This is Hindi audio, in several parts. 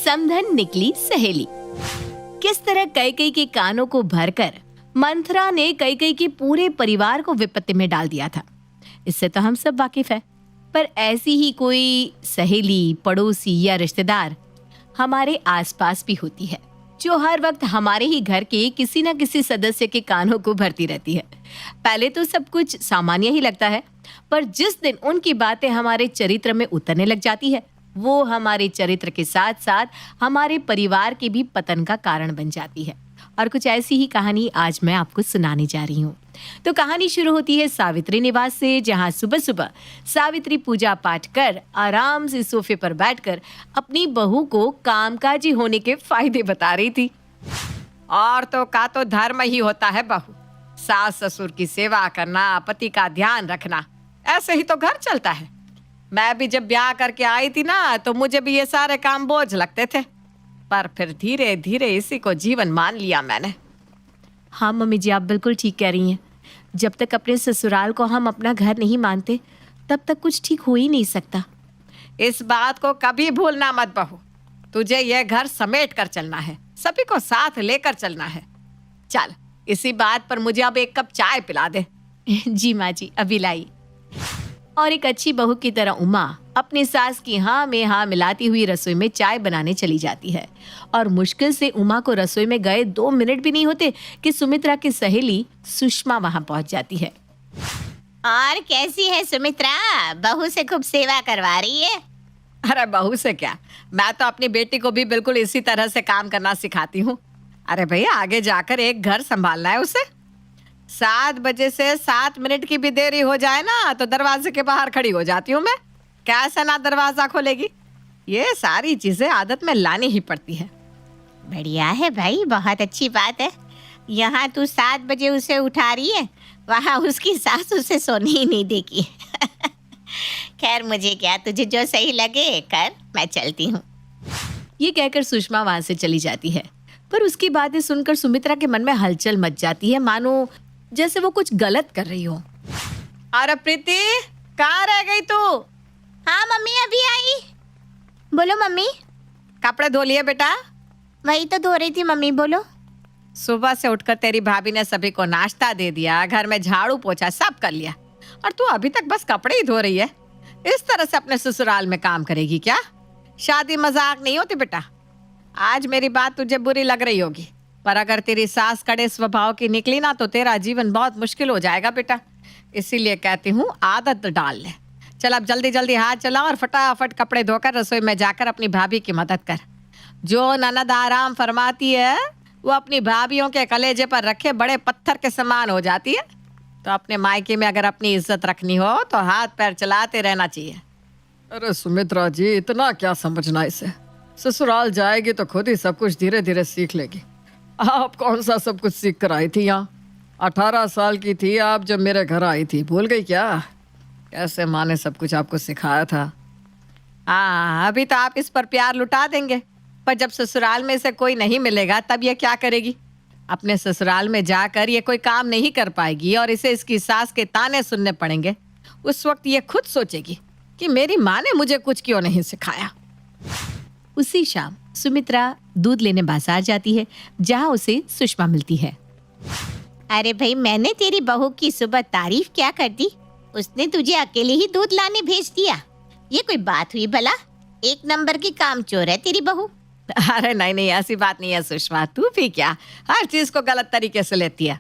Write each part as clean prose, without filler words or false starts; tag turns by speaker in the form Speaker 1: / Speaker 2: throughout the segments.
Speaker 1: समधन निकली सहेली। किस तरह कैकेयी के कानों को भरकर मंथरा ने कैकेयी के पूरे परिवार को विपत्ति में डाल दिया था, इससे तो हम सब वाकिफ है। पर ऐसी ही कोई सहेली, पड़ोसी या रिश्तेदार हमारे आसपास भी होती है, जो हर वक्त हमारे ही घर के किसी न किसी सदस्य के कानों को भरती रहती है। पहले तो सब कुछ सामान्य ही लगता है, पर जिस दिन उनकी बातें हमारे चरित्र में उतरने लग जाती है, वो हमारे चरित्र के साथ साथ हमारे परिवार के भी पतन का कारण बन जाती है। और कुछ ऐसी ही कहानी आज मैं आपको सुनाने जा रही हूँ। तो कहानी शुरू होती है सावित्री निवास से, जहाँ सुबह सुबह सावित्री पूजा पाठ कर आराम से सोफे पर बैठकर अपनी बहू को कामकाजी होने के फायदे बता रही थी।
Speaker 2: औरतों का तो धर्म ही होता है बहू, सास ससुर की सेवा करना, पति का ध्यान रखना, ऐसे ही तो घर चलता है। मैं भी जब ब्याह करके आई थी ना, तो मुझे भी ये सारे काम बोझ लगते थे, पर फिर धीरे धीरे इसी को जीवन मान लिया मैंने।
Speaker 1: हाँ मम्मी जी, आप बिल्कुल ठीक कह रही हैं। जब तक अपने ससुराल को हम अपना घर नहीं मानते, तब तक कुछ ठीक हो ही नहीं सकता।
Speaker 2: इस बात को कभी भूलना मत बहू, तुझे यह घर समेट कर चलना है, सभी को साथ लेकर चलना है। चल, इसी बात पर मुझे अब एक कप चाय पिला दे।
Speaker 1: जी माँ जी, अभी लाई। और एक अच्छी बहू की तरह उमा अपनी सास की हाँ में हाँ मिलाती हुई रसोई में चाय बनाने चली जाती है। और मुश्किल से उमा को रसोई में गए 2 मिनट भी नहीं होते कि सुमित्रा की सहेली सुषमा वहां पहुंच जाती है।
Speaker 3: और कैसी है सुमित्रा? बहू से खूब सेवा करवा रही है।
Speaker 2: अरे बहू से क्या, मैं तो अपनी बेटी को भी बिल्कुल इसी तरह से काम करना सिखाती हूँ। अरे भैया, आगे जाकर एक घर संभालना है उसे। 7 बजे से 7 मिनट की भी देरी हो जाए ना, तो दरवाजे के बाहर खड़ी हो जाती हूँ मैं। कैसे ना दरवाजा खोलेगी? ये सारी चीजें आदत में लानी ही पड़ती है।
Speaker 3: बढ़िया है भाई, बहुत अच्छी बात है। यहाँ तू 7 बजे उसे उठा रही है, वहाँ उसकी सास उसे सोने ही नहीं देगी। खैर मुझे क्या, तुझे जो सही लगे कर, मैं चलती हूँ।
Speaker 1: ये कहकर सुषमा वहां से चली जाती है। पर उसकी बातें सुनकर सुमित्रा के मन में हलचल मच जाती है, मानो जैसे वो कुछ गलत कर रही हो।
Speaker 2: अरे प्रीति, कहाँ रह गई तू?
Speaker 3: हाँ मम्मी, अभी आई। बोलो मम्मी।
Speaker 2: कपड़े धो लिए बेटा?
Speaker 3: वही तो धो रही थी मम्मी, बोलो।
Speaker 2: सुबह से उठकर तेरी भाभी ने सभी को नाश्ता दे दिया, घर में झाड़ू पोछा सब कर लिया, और तू अभी तक बस कपड़े ही धो रही है। इस तरह से अपने ससुराल में काम करेगी क्या? शादी मजाक नहीं होती बेटा। आज मेरी बात तुझे बुरी लग रही होगी, पर अगर तेरी सास कड़े स्वभाव की निकली ना, तो तेरा जीवन बहुत मुश्किल हो जाएगा बेटा। इसीलिए कहती हूँ, आदत डाल ले। चल अब जल्दी जल्दी हाथ चला और फटाफट कपड़े धोकर रसोई में जाकर अपनी भाभी की मदद कर। जो ननद आराम फरमाती है, वो अपनी भाभीयों के कलेजे पर रखे बड़े पत्थर के समान हो जाती है। तो अपने मायके में अगर अपनी इज्जत रखनी हो, तो हाथ पैर चलाते रहना चाहिए।
Speaker 4: अरे सुमित्रा जी, इतना क्या समझना इसे। ससुराल जाएगी तो खुद ही सब कुछ धीरे धीरे सीख लेगी। आप कौन सा सब कुछ सीख कर आई थी यहाँ? 18 साल की थी आप जब मेरे घर आई थी, भूल गई क्या? कैसे माँ ने सब कुछ आपको सिखाया था।
Speaker 2: हाँ, अभी तो आप इस पर प्यार लुटा देंगे, पर जब ससुराल में से कोई नहीं मिलेगा, तब ये क्या करेगी? अपने ससुराल में जाकर ये कोई काम नहीं कर पाएगी और इसे इसकी सास के ताने सुनने पड़ेंगे। उस वक्त ये खुद सोचेगी कि मेरी माँ ने मुझे कुछ क्यों नहीं सिखाया।
Speaker 1: उसी शाम सुमित्रा दूध लेने बाजार जाती है, जहाँ उसे सुषमा मिलती है।
Speaker 3: अरे भाई, मैंने तेरी बहू की सुबह तारीफ क्या कर दी, उसने तुझे अकेले ही दूध लाने भेज दिया। ये कोई बात हुई भला? 1 नंबर की कामचोर है तेरी बहू।
Speaker 2: अरे नहीं नहीं, ऐसी बात नहीं है सुषमा, तू भी क्या हर चीज को गलत तरीके से लेती है।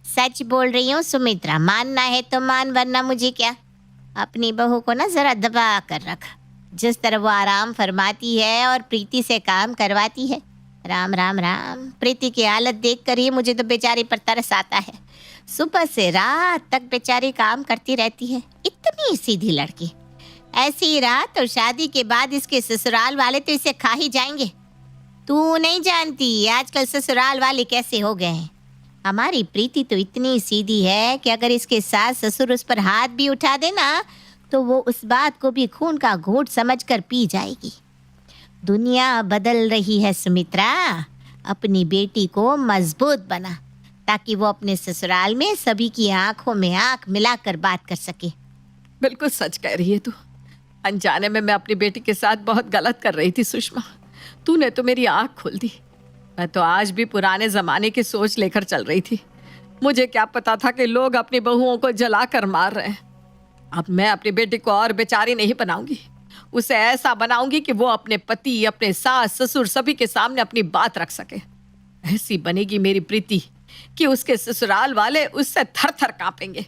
Speaker 3: सच बोल रही हूँ सुमित्रा, मानना है तो मान, वरना मुझे क्या। अपनी बहू को ना जरा दबा कर रख। जिस तरह वो आराम फरमाती है और प्रीति से काम करवाती है, राम राम राम। प्रीति की हालत देख कर ही मुझे तो बेचारी पर तरस आता है। सुबह से रात तक बेचारी काम करती रहती है, इतनी सीधी लड़की। ऐसी रात और शादी के बाद इसके ससुराल वाले तो इसे खा ही जाएंगे। तू नहीं जानती आजकल ससुराल वाले कैसे हो गए हैं। हमारी प्रीति तो इतनी सीधी है कि अगर इसके सास ससुर उस पर हाथ भी उठा देना, तो वो उस बात को भी खून का घूंट समझकर पी जाएगी। दुनिया बदल रही है सुमित्रा, अपनी बेटी को मजबूत बना, ताकि वो अपने ससुराल में सभी की आंखों में आंख मिलाकर बात कर सके।
Speaker 2: बिल्कुल सच कह रही है तू। अनजाने में मैं अपनी बेटी के साथ बहुत गलत कर रही थी सुषमा। तूने तो मेरी आंख खोल दी। मैं तो आज भी पुराने जमाने की सोच लेकर चल रही थी। मुझे क्या पता था कि लोग अपनी बहुओं को जला कर मार रहे हैं। अब मैं अपनी बेटी को और बेचारी नहीं बनाऊंगी, उसे ऐसा बनाऊंगी कि वो अपने पति, अपने सास ससुर सभी के सामने अपनी बात रख सके। ऐसी बनेगी मेरी प्रीति कि उसके ससुराल वाले उससे थर थर कांपेंगे।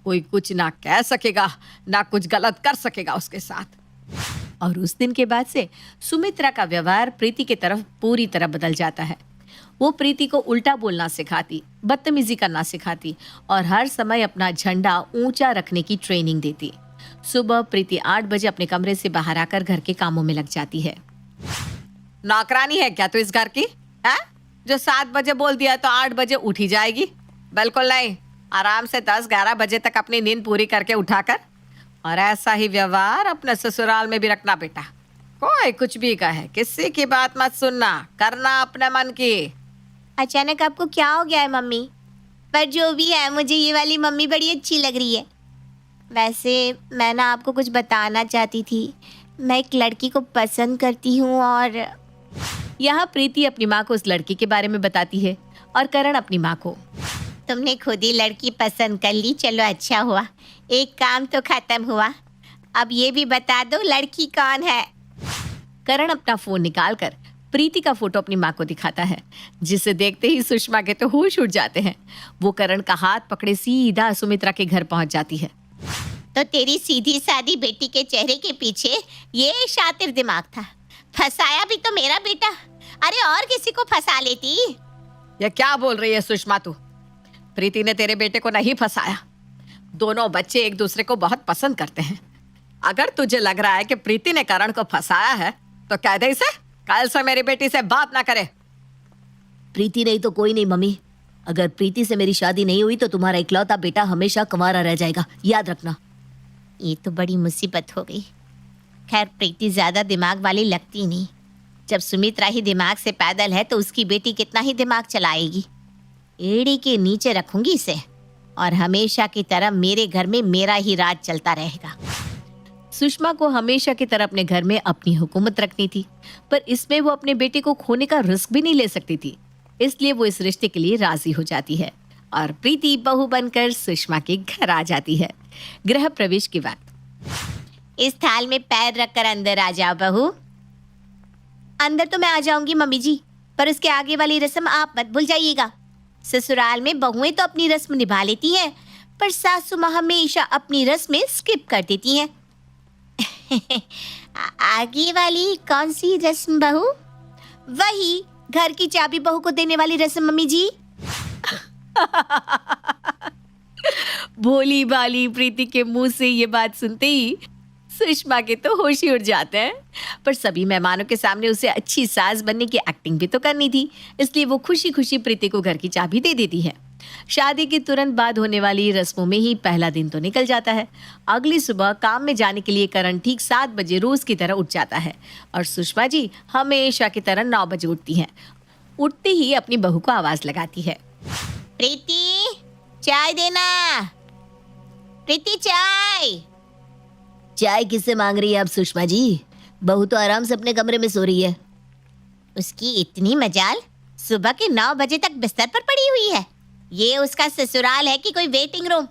Speaker 2: कोई कुछ ना कह सकेगा, ना कुछ गलत कर सकेगा उसके साथ।
Speaker 1: और उस दिन के बाद से सुमित्रा का व्यवहार प्रीति की तरफ पूरी तरह बदल जाता है। वो प्रीति को उल्टा बोलना सिखाती, बदतमीजी करना सिखाती और हर समय अपना झंडा ऊंचा रखने की ट्रेनिंग देती। सुबह प्रीति 8 बजे अपने कमरे से बाहर आकर घर के कामों में लग जाती है।
Speaker 2: नौकरानी है क्या तू इस घर की? है जो 7 बजे बोल दिया तो 8 बजे उठी जाएगी? बिल्कुल नहीं, आराम से 10-11 बजे तक अपनी नींद पूरी करके उठाकर। और ऐसा ही व्यवहार अपने ससुराल में भी रखना बेटा। कोई कुछ भी कहे, किसी की बात मत सुनना, करना अपने मन की।
Speaker 3: अचानक आपको क्या हो गया है मम्मी? पर जो भी है, मुझे ये वाली मम्मी बड़ी अच्छी लग रही है। वैसे मैं ना आपको कुछ बताना चाहती थी। मैं एक लड़की को पसंद करती हूँ और
Speaker 1: यहाँ प्रीति अपनी माँ को उस लड़की के बारे में बताती है और करण अपनी माँ को।
Speaker 3: तुमने खुद ही लड़की पसंद कर ली, चलो अच्छा हुआ, एक काम तो खत्म हुआ। अब ये भी बता दो लड़की कौन है?
Speaker 1: करण अपना फोन निकालकर प्रीति का फोटो अपनी माँ को दिखाता है, जिसे देखते ही सुषमा के तो होश उड़ जाते हैं। वो करण का हाथ पकड़े सीधा सुमित्रा के घर पहुंच जाती है।
Speaker 3: तो तेरी सीधी सादी बेटी के चेहरे के पीछे ये शातिर दिमाग था। फंसाया भी तो मेरा बेटा, अरे और किसी को फंसा लेती।
Speaker 2: ये क्या बोल रही है सुषमा तू? प्रीति ने तेरे बेटे को नहीं फंसाया। दोनों बच्चे एक दूसरे को बहुत पसंद करते हैं। अगर तुझे लग रहा है कि प्रीति ने करण को फंसाया है तो कह दे इसे कल से मेरी बेटी से बात ना करे।
Speaker 5: प्रीति नहीं तो कोई नहीं मम्मी, अगर प्रीति से मेरी शादी नहीं हुई तो तुम्हारा इकलौता बेटा हमेशा कुंवारा रह जाएगा, याद रखना।
Speaker 3: ये तो बड़ी मुसीबत हो गई। खैर प्रीति ज्यादा दिमाग वाली लगती नहीं। जब सुमित्रा ही दिमाग से पैदल है तो उसकी बेटी कितना ही दिमाग चलाएगी। एड़ी के नीचे रखूंगी इसे और हमेशा की तरह मेरे घर में मेरा ही राज चलता रहेगा।
Speaker 1: सुषमा को हमेशा की तरह अपने घर में अपनी हुकूमत रखनी थी, पर इसमें वो अपने बेटे को खोने का रिस्क भी नहीं ले सकती थी। इसलिए वो इस रिश्ते के लिए राजी हो जाती है और प्रीति बहू बनकर सुषमा के घर आ जाती है। गृह प्रवेश के वक्त
Speaker 3: इस थाल में पैर रखकर अंदर आ जाओ बहू। अंदर तो मैं आ जाऊंगी मम्मी जी, पर उसके आगे वाली रस्म आप मत भूल जाइएगा। ससुराल में बहुएं तो अपनी रस्म निभा लेती हैं, पर सासू माँ हमेशा अपनी रस्में स्किप कर देती हैं। आगे वाली कौन सी रस्म बहू? वही घर की चाबी बहू को देने वाली रस्म मम्मी जी।
Speaker 1: भोली भाली प्रीति के मुंह से ये बात सुनते ही सुषमा के तो होश ही उड़ जाते हैं। पर सभी मेहमानों के सामने उसे अच्छी सास बनने की एक्टिंग भी तो करनी थी, इसलिए वो खुशी खुशी प्रीति को घर की चाबी दे देती है। शादी के तुरंत बाद होने वाली रस्मों में ही पहला दिन तो निकल जाता है। अगली सुबह काम में जाने के लिए करण ठीक 7 बजे रोज की तरह उठ जाता है और सुषमा जी हमेशा की तरह 9 बजे उठती हैं। उठते ही अपनी बहू को आवाज लगाती है,
Speaker 3: प्रीति चाय देना। प्रीति चाय।
Speaker 5: चाय किससे मांग रही है आप सुषमा जी? बहू तो आराम से अपने कमरे में सो रही है।
Speaker 3: उसकी इतनी मजाल, सुबह के 9 बजे तक बिस्तर पर पड़ी हुई है। ये उसका ससुराल है कि कोई वेटिंग रूम?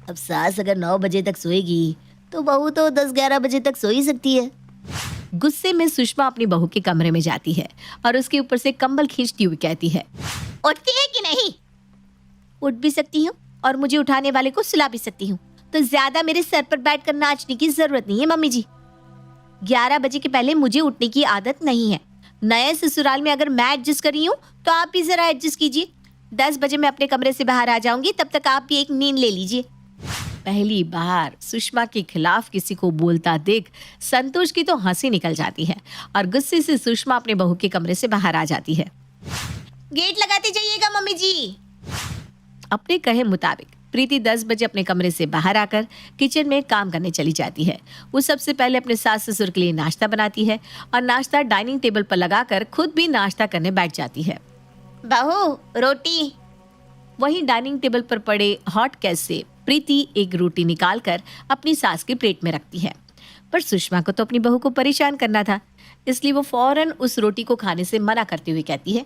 Speaker 5: अब सास अगर 9 बजे तक सोएगी तो बहू तो 10-11 बजे तक सो ही सकती है।
Speaker 1: गुस्से में सुषमा अपनी बहू के कमरे में जाती है और उसके ऊपर से कंबल खींचती हुई कहती है,
Speaker 3: उठती है कि नहीं?
Speaker 1: उठ भी सकती हूँ और मुझे उठाने वाले को सुला भी सकती हूँ, तो ज्यादा मेरे सर पर बैठकर नाचने की जरूरत नहीं है मम्मी जी। 11 बजे के पहले मुझे उठने की आदत नहीं है। नए ससुराल में अगर मैं एडजस्ट कर रही हूँ तो आप भी जरा एडजस्ट कीजिए। 10 बजे मैं अपने कमरे से बाहर आ जाऊंगी, तब तक आप भी एक नींद ले लीजिए। पहली बार सुषमा के खिलाफ किसी को बोलता देख संतोष की तो हंसी निकल जाती है और गुस्से से सुषमा अपने बहू के कमरे से बाहर आ जाती है।
Speaker 3: गेट लगाते जाइएगा मम्मी जी।
Speaker 1: अपने कहे मुताबिक प्रीति 10 बजे अपने कमरे से बाहर आकर किचन में काम करने चली जाती है। वो सबसे पहले अपने सास ससुर के लिए नाश्ता बनाती है और नाश्ता डाइनिंग टेबल पर लगाकर खुद भी नाश्ता करने बैठ जाती है।
Speaker 3: बहू रोटी।
Speaker 1: वहीं डाइनिंग टेबल पर पड़े हॉट केस से प्रीति एक रोटी निकालकर अपनी सास के प्लेट में रखती है। पर सुषमा को तो अपनी बहू को परेशान करना था, इसलिए वो फौरन उस रोटी को खाने से मना करते हुए कहती है,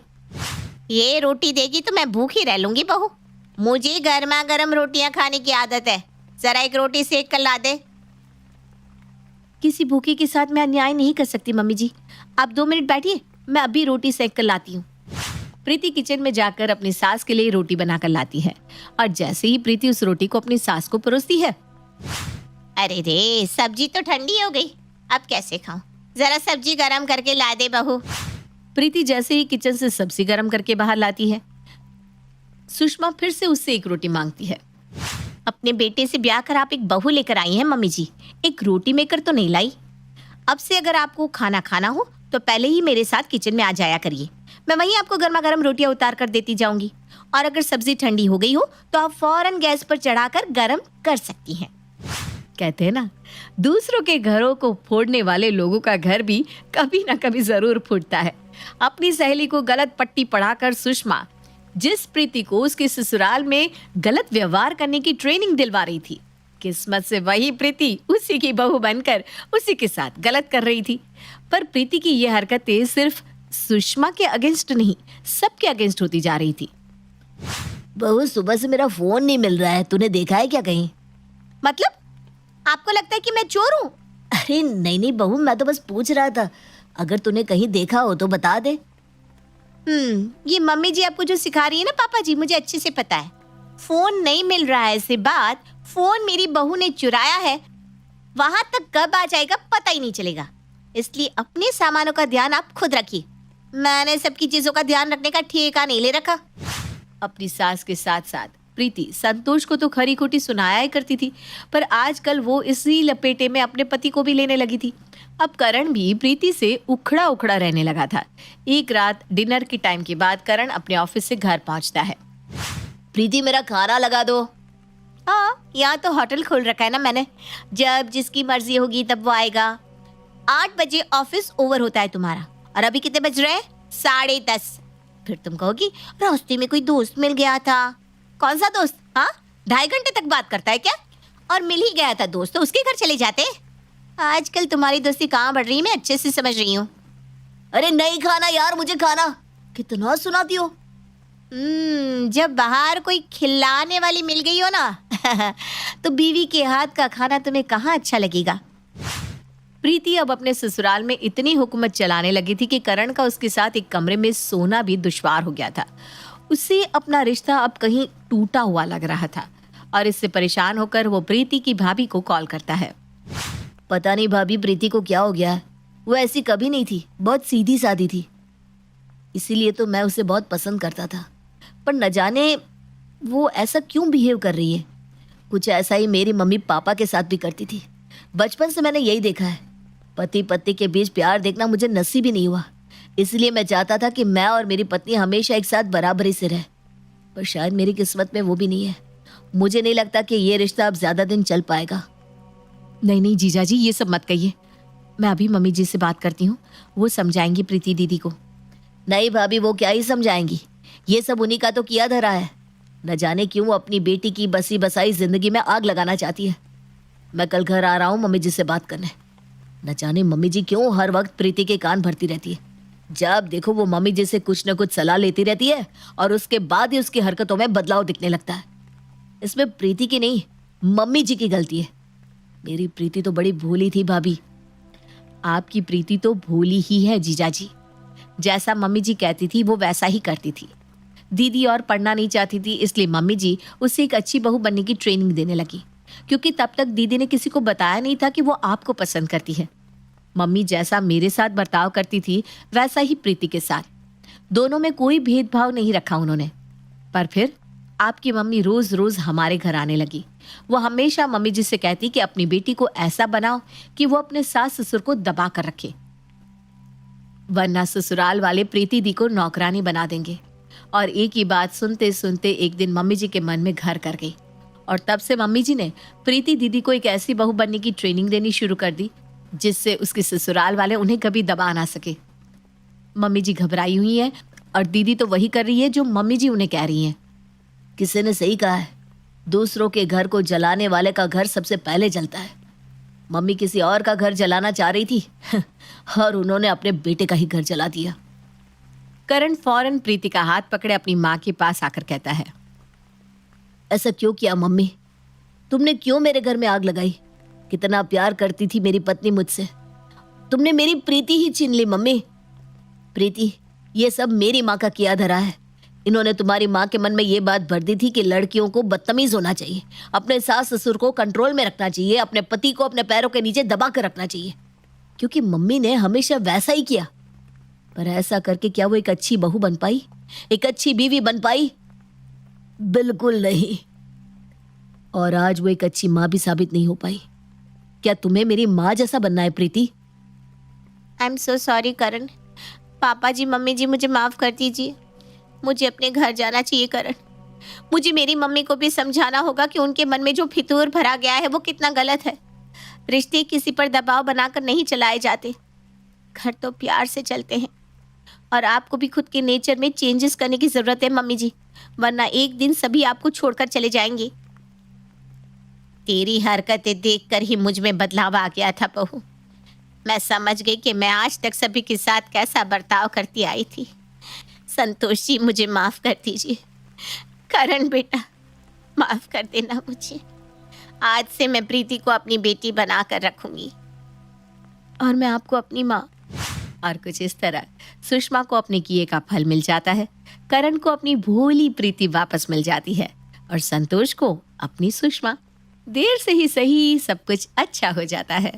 Speaker 3: ये रोटी देगी तो मैं भूखी रह लूंगी बहू। मुझे गर्मा गर्म रोटियां खाने की आदत है। जरा एक रोटी सेक कर ला दे।
Speaker 1: किसी भूखे के साथ मैं अन्याय नहीं कर सकती मम्मी जी, आप 2 मिनट बैठिए, मैं अभी रोटी सेक कर लाती हूँ। प्रीति किचन में जाकर अपनी सास के लिए रोटी बनाकर लाती है और जैसे ही प्रीति उस रोटी को अपनी सास को परोसती है,
Speaker 3: अरे रे, सब्जी तो ठंडी हो गई, अब कैसे खाऊं? जरा सब्जी गरम करके ला दे बहू।
Speaker 1: प्रीति जैसे ही किचन से सब्जी गरम करके बाहर लाती है, सुषमा फिर से उससे एक रोटी मांगती है।
Speaker 3: अपने बेटे से ब्याह कर आप एक बहू लेकर आई हैं मम्मी जी, एक रोटी मेकर तो नहीं लाई। अब से अगर आपको खाना खाना हो तो पहले ही मेरे साथ किचन में आ जाया करिए। मैं वहीं आपको गर्मा गर्म रोटियां उतार कर देती जाऊंगी और अगर सब्जी ठंडी हो गई हो तो आप फौरन गैस पर चढ़ाकर गर्म कर सकती हैं।
Speaker 1: कहते हैं ना, दूसरों के घरों को फोड़ने वाले लोगों का घर भी कभी ना कभी जरूर फूटता है। अपनी सहेली को गलत पट्टी पढ़ाकर सुषमा जिस प्रीति को उसके ससुराल में गलत व्यवहार करने की ट्रेनिंग दिलवा रही थी, किस्मत से वही प्रीति उसी की बहू बनकर उसी के साथ गलत कर रही थी। पर प्रीति की ये हरकतें सिर्फ सुषमा के अगेंस्ट नहीं, सबके अगेंस्ट होती जा रही थी।
Speaker 5: बहू, सुबह से मेरा फोन नहीं मिल रहा है, तूने देखा है क्या कहीं?
Speaker 3: मतलब आपको लगता है कि मैं चोर हूँ?
Speaker 5: अरे नहीं नहीं बहू, मैं तो बस पूछ रहा था, अगर तूने कहीं देखा हो तो बता दे।
Speaker 3: ये मम्मी जी आपको जो सिखा रही है ना पापा जी, मुझे अच्छे से पता है। फोन नहीं मिल रहा है से बात फोन मेरी बहू ने चुराया है, वहां तक कब आ जाएगा पता ही नहीं चलेगा। इसलिए अपने सामानों का ध्यान आप खुद रखिए। मैंने सबकी चीजों का ध्यान रखने का ठेका नहीं ले रखा।
Speaker 1: अपनी सास के साथ साथ प्रीति संतोष को तो खरी खोटी सुनाया ही करती थी, पर आजकल वो इसी लपेटे में अपने पति को भी लेने लगी थी। अब करण भी प्रीति से उखड़ा उखड़ा रहने लगा था। एक रात डिनर के टाइम के बाद करण अपने ऑफिस से घर पहुंचता है।
Speaker 5: प्रीति, मेरा खाना लगा दो।
Speaker 3: हाँ, यहाँ तो होटल खोल रखा है ना मैंने, जब जिसकी मर्जी होगी तब वो आएगा। 8 बजे ऑफिस ओवर होता है तुम्हारा और अभी कितने बज रहे हैं? 10:30। फिर तुम कहोगी रास्ते में कोई दोस्त मिल गया था। कौन सा दोस्त? हाँ, 2.5 घंटे तक बात करता है क्या? और मिल ही गया था दोस्त तो उसके घर चले जाते। आजकल तुम्हारी दोस्ती कहाँ बढ़ रही है, मैं अच्छे से समझ रही हूँ।
Speaker 5: अरे नहीं खाना यार, मुझे खाना। कितना सुनाती हो।
Speaker 3: जब बाहर कोई खिलाने वाली मिल गई हो ना तो बीवी के हाथ का खाना तुम्हें कहाँ अच्छा लगेगा।
Speaker 1: प्रीति अब अपने ससुराल में इतनी हुकूमत चलाने लगी थी कि करण का उसके साथ एक कमरे में सोना भी दुश्वार हो गया था। उसे अपना रिश्ता अब कहीं टूटा हुआ लग रहा था और इससे परेशान होकर वो प्रीति की भाभी को कॉल करता है।
Speaker 5: पता नहीं भाभी, प्रीति को क्या हो गया है। वो ऐसी कभी नहीं थी, बहुत सीधी सादी थी, इसीलिए तो मैं उसे बहुत पसंद करता था। पर न जाने वो ऐसा क्यों बिहेव कर रही है। कुछ ऐसा ही मेरी मम्मी पापा के साथ भी करती थी। बचपन से मैंने यही देखा है। पति पत्नी के बीच प्यार देखना मुझे नसीब ही नहीं हुआ, इसलिए मैं चाहता था कि मैं और मेरी पत्नी हमेशा एक साथ बराबरी से रहे, पर शायद मेरी किस्मत में वो भी नहीं है। मुझे नहीं लगता कि ये रिश्ता अब ज्यादा दिन चल पाएगा।
Speaker 1: नहीं नहीं जीजा जी, ये सब मत कहिए, मैं अभी मम्मी जी से बात करती हूँ, वो समझाएंगी प्रीति दीदी को।
Speaker 5: नहीं भाभी, वो क्या ही समझाएंगी, ये सब उन्हीं का तो किया धरा है। न जाने क्यों वो अपनी बेटी की बसी बसाई जिंदगी में आग लगाना चाहती है। मैं कल घर आ रहा हूँ मम्मी जी से बात करने। न जाने मम्मी जी क्यों हर वक्त प्रीति के कान भरती रहती है। जब देखो वो मम्मी जी से कुछ न कुछ सलाह लेती रहती है और उसके बाद ही उसकी हरकतों में बदलाव दिखने लगता है। इसमें प्रीति की नहीं, मम्मी जी की गलती है। मेरी प्रीति तो बड़ी भोली थी भाभी।
Speaker 1: आपकी प्रीति तो भोली ही है जीजा जी, जैसा मम्मी जी कहती थी वो वैसा ही करती थी। दीदी और पढ़ना नहीं चाहती थी, इसलिए मम्मी जी उसे एक अच्छी बहू बनने की ट्रेनिंग देने लगी, क्योंकि तब तक दीदी ने किसी को बताया नहीं था कि वो आपको पसंद करती है। मम्मी जैसा मेरे साथ बर्ताव करती थी वैसा ही प्रीति के साथ, दोनों में कोई भेदभाव नहीं रखा उन्होंने। पर फिर आपकी मम्मी रोज रोज हमारे घर आने लगी। वो हमेशा मम्मी जी से कहती कि अपनी बेटी को ऐसा बनाओ कि वो अपने सास ससुर को दबा कर रखे, वरना ससुराल वाले प्रीति दी को नौकरानी बना देंगे। और एक ही बात सुनते सुनते एक दिन मम्मी जी के मन में घर कर गई और तब से मम्मी जी ने प्रीति दीदी को एक ऐसी बहू बनने की ट्रेनिंग देनी शुरू कर दी जिससे उसके ससुराल वाले उन्हें कभी दबा ना सके। मम्मी जी घबराई हुई है और दीदी तो वही कर रही है जो मम्मी जी उन्हें कह रही हैं।
Speaker 5: किसी ने सही कहा है, दूसरों के घर को जलाने वाले का घर सबसे पहले जलता है। मम्मी किसी और का घर जलाना चाह रही थी और उन्होंने अपने बेटे का ही घर जला दिया।
Speaker 2: करण फौरन प्रीति का हाथ पकड़े अपनी माँ के पास आकर कहता है,
Speaker 5: ऐसा क्यों किया मम्मी? तुमने क्यों मेरे घर में आग लगाई? कितना प्यार करती थी मेरी पत्नी मुझसे, तुमने मेरी प्रीति ही छीन ली मम्मी। प्रीति, ये सब मेरी माँ का किया धरा है। इन्होंने तुम्हारी माँ के मन में ये बात भर दी थी कि लड़कियों को बदतमीज होना चाहिए, अपने सास ससुर को कंट्रोल में रखना चाहिए, अपने पति को अपने पैरों के नीचे दबा कर रखना चाहिए, क्योंकि मम्मी ने हमेशा वैसा ही किया। पर ऐसा करके क्या वो एक अच्छी बहू बन पाई, एक अच्छी बीवी बन पाई? बिल्कुल नहीं। और आज वो एक अच्छी माँ भी साबित नहीं हो पाई। क्या तुम्हें मेरी माँ जैसा बनना है प्रीति?
Speaker 3: आई एम सो सॉरी करण। पापा जी, मम्मी जी, मुझे माफ़ कर दीजिए। मुझे अपने घर जाना चाहिए करण। मुझे मेरी मम्मी को भी समझाना होगा कि उनके मन में जो फितूर भरा गया है वो कितना गलत है। रिश्ते किसी पर दबाव बनाकर नहीं चलाए जाते, घर तो प्यार से चलते हैं। और आपको भी खुद के नेचर में चेंजेस करने की ज़रूरत है मम्मी जी, वरना एक दिन सभी आपको छोड़कर चले जाएंगे। तेरी हरकतें देखकर ही मुझ में बदलाव आ गया था बहू। मैं समझ गई कि मैं आज तक सभी के साथ कैसा बर्ताव करती आई थी। संतोष जी, मुझे माफ़ कर दीजिए। करण बेटा, माफ़ कर देना मुझे। आज से मैं प्रीति को अपनी बेटी बना कर रखूंगी और मैं आपको अपनी माँ।
Speaker 2: और कुछ इस तरह सुषमा को अपने किए का फल मिल जाता है, करण को अपनी भोली प्रीति वापस मिल जाती है और संतोष को अपनी सुषमा। देर से ही सही सब कुछ अच्छा हो जाता है।